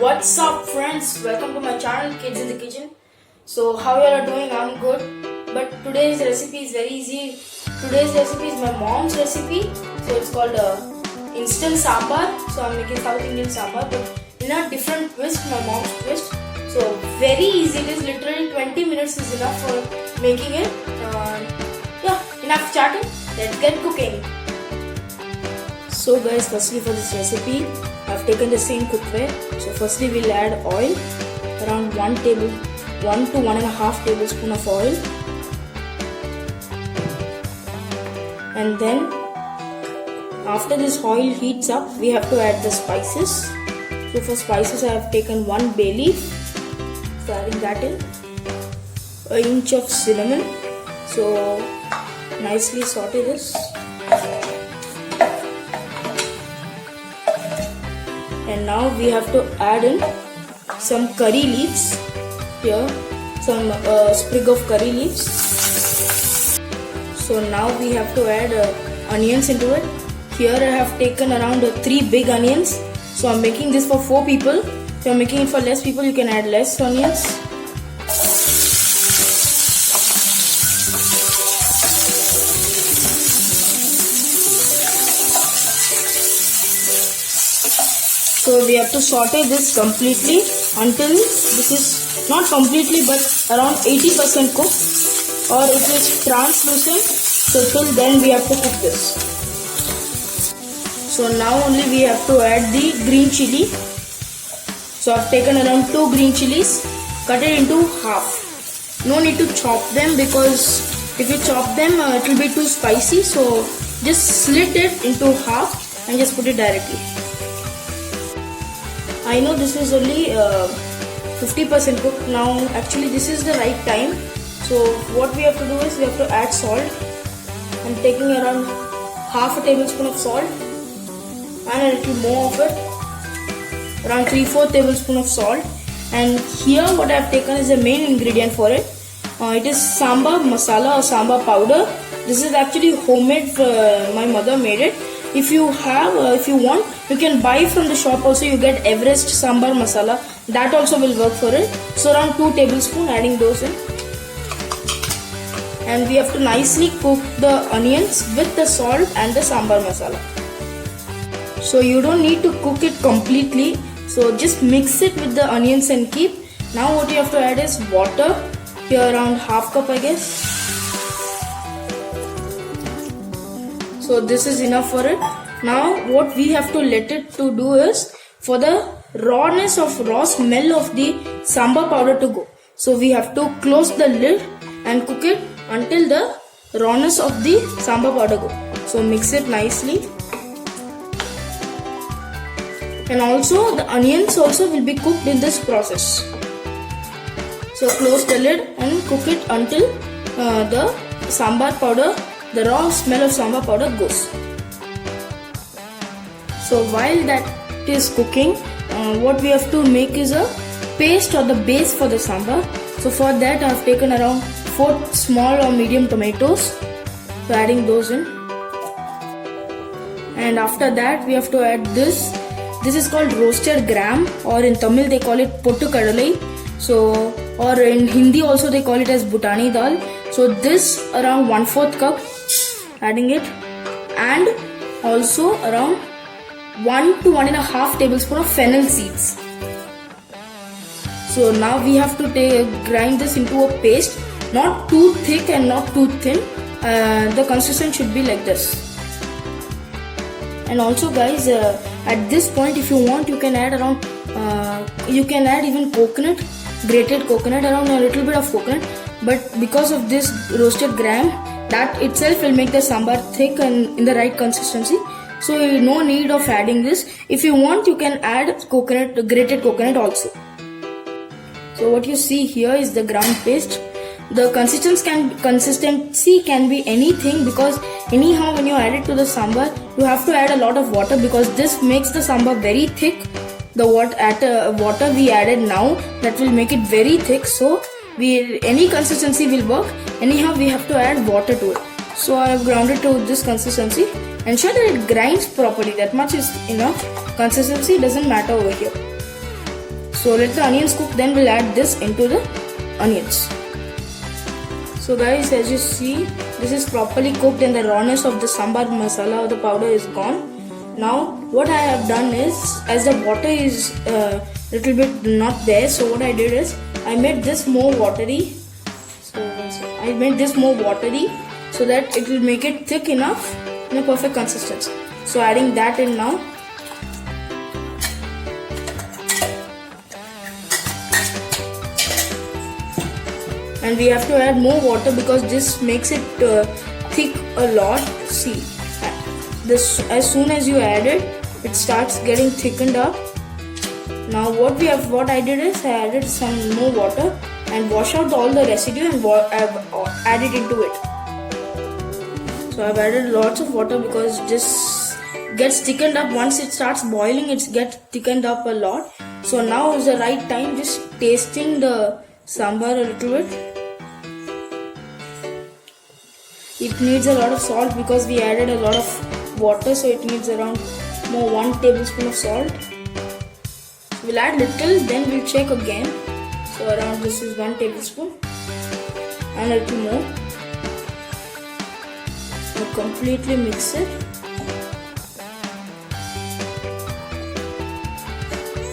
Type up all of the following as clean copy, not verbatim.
What's up friends, welcome to my channel Kids in the Kitchen. So how you all are doing? I'm good. But today's recipe is very easy. Today's recipe is my mom's recipe. So it's called instant sambar. So I'm making South Indian sambar but in a different twist, my mom's twist. So very easy, it is literally 20 minutes is enough for making it. Enough chatting, let's get cooking. So guys, firstly for this recipe, I've taken the same cookware. So firstly we'll add oil, around 1 to 1.5 tablespoon of oil. And then after this oil heats up, we have to add the spices. So for spices I have taken 1 bay leaf. So adding that in. An inch of cinnamon. So nicely saute this. And now we have to add in some curry leaves. Here some sprig of curry leaves. So now we have to add onions into it. Here I have taken around 3 big onions. So I'm making this for 4 people. If you're making it for less people, you can add less onions. So we have to saute this completely until this is not completely but around 80% cooked, or it is translucent. So till then we have to cook this. So now only we have to add the green chili. So I've taken around 2 green chilies, cut it into half. No need to chop them because if you chop them it will be too spicy. So just slit it into half and just put it directly. I know this is only 50% cooked. Now actually this is the right time. So what we have to do is we have to add salt. I'm taking around half a tablespoon of salt and a little more of it, around 3/4 tablespoon of salt. And here what I have taken is the main ingredient for it. It is sambar masala or sambar powder. This is actually homemade. My mother made it. If you want, you can buy from the shop also. You get Everest sambar masala. That also will work for it. So around 2 tablespoons, adding those in. And we have to nicely cook the onions with the salt and the sambar masala. So you don't need to cook it completely. So just mix it with the onions and keep. Now what you have to add is water. Here around half cup I guess. So this is enough for it. Now what we have to let it to do is for the raw smell of the sambar powder to go. So we have to close the lid and cook it until the rawness of the sambar powder go. So mix it nicely. And also the onions also will be cooked in this process. So close the lid and cook it until the sambar powder, the raw smell of sambar powder goes. So while that is cooking, what we have to make is a paste or the base for the sambar. So for that I have taken around 4 small or medium tomatoes. So adding those in. And after that we have to add this. This is called roasted gram, or in Tamil they call it pottu kadalai. So, or in Hindi also they call it as butani dal. So this around 1/4 cup, adding it, and also around 1 to 1.5 tablespoon of fennel seeds. So now we have to grind this into a paste, not too thick and not too thin. The consistency should be like this. And also guys, at this point if you want, you can add around you can add even coconut, grated coconut, around a little bit of coconut. But because of this roasted gram, that itself will make the sambar thick and in the right consistency. So no need of adding this. If you want, you can add coconut, grated coconut also. So what you see here is the ground paste. The consistency can be anything, because anyhow when you add it to the sambar, you have to add a lot of water, because this makes the sambar very thick. The water we added now, that will make it very thick. So any consistency will work. Anyhow we have to add water to it. So I have ground it to this consistency. Ensure that it grinds properly. That much is enough. Consistency doesn't matter over here. So let the onions cook, then we'll add this into the onions. So guys, as you see, this is properly cooked and the rawness of the sambar masala or the powder is gone. Now what I have done is, as the water is little bit not there, so what I did is I made this more watery. So that it will make it thick enough in a perfect consistency. So adding that in now. And we have to add more water because this makes it thick a lot. See, this as soon as you add it, it starts getting thickened up. Now what I did is I added some more water and wash out all the residue and I've added into it. So I've added lots of water because this gets thickened up. Once it starts boiling, it gets thickened up a lot. So now is the right time, just tasting the sambar a little bit. It needs a lot of salt because we added a lot of water, so it needs around 1 tablespoon of salt. We'll add little, then we'll check again. So around this is 1 tablespoon and a little more. Now completely mix it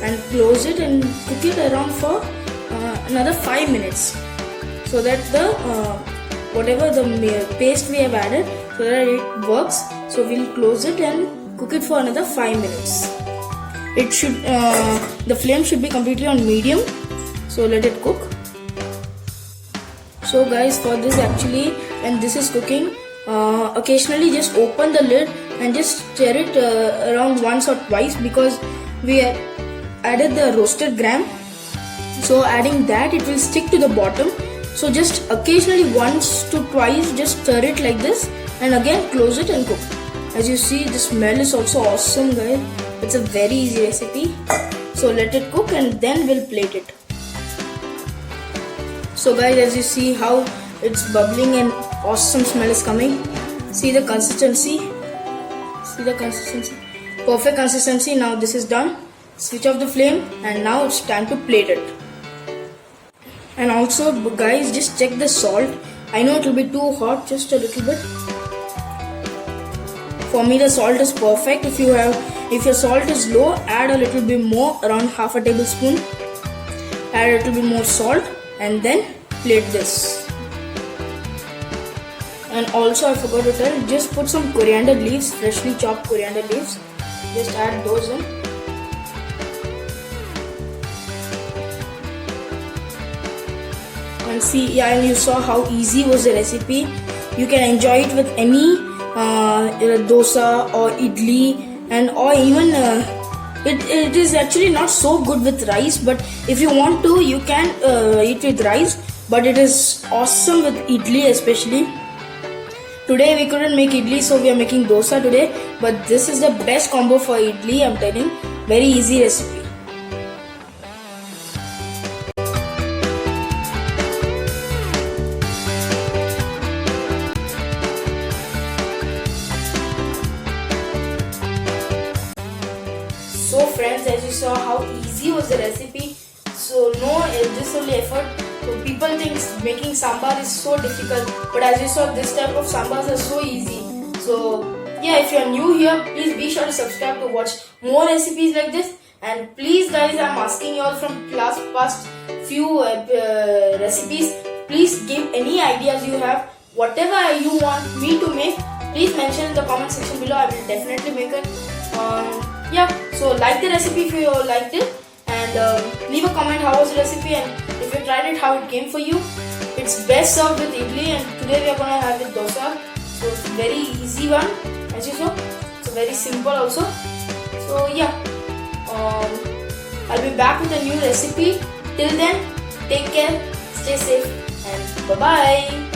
and close it and cook it around for another 5 minutes, so that the whatever the paste we have added, so that it works. So we'll close it and cook it for another 5 minutes. It should the flame should be completely on medium, so let it cook. So guys, for this actually, when this is cooking, occasionally just open the lid and just stir it around once or twice, because we added the roasted gram. So adding that, it will stick to the bottom. So just occasionally once to twice just stir it like this and again close it and cook. As you see, the smell is also awesome, guys. It's a very easy recipe. So let it cook and then we'll plate it. So guys, as you see how it's bubbling and awesome smell is coming. See the consistency. See the consistency. Perfect consistency. Now this is done. Switch off the flame and now it's time to plate it. And also guys, just check the salt. I know it will be too hot, just a little bit. For me the salt is perfect. If your salt is low, add a little bit more, around half a tablespoon. Add a little bit more salt and then plate this. And also I forgot to tell, just put some coriander leaves, freshly chopped coriander leaves. Just add those in. And see, yeah, and you saw how easy was the recipe. You can enjoy it with any dosa or idli, and or even it is actually not so good with rice, but if you want to, you can eat with rice, but it is awesome with idli especially. Today we couldn't make idli, so we are making dosa today, but this is the best combo for idli, I'm telling. Very easy recipe. So friends, as you saw how easy was the recipe, so no this only effort. So people think making sambar is so difficult, but as you saw, this type of sambars are so easy. So yeah, if you are new here, please be sure to subscribe to watch more recipes like this. And please guys, I'm asking you all from past few recipes, please give any ideas you have. Whatever you want me to make, please mention in the comment section below. I will definitely make it. Yeah, so like the recipe if you liked it, and leave a comment how was the recipe, and if you tried it, how it came for you. It's best served with idli, and today we are gonna have with dosa. So it's a very easy one, as you saw. It's very simple also. So yeah, I'll be back with a new recipe. Till then, take care, stay safe, and bye bye.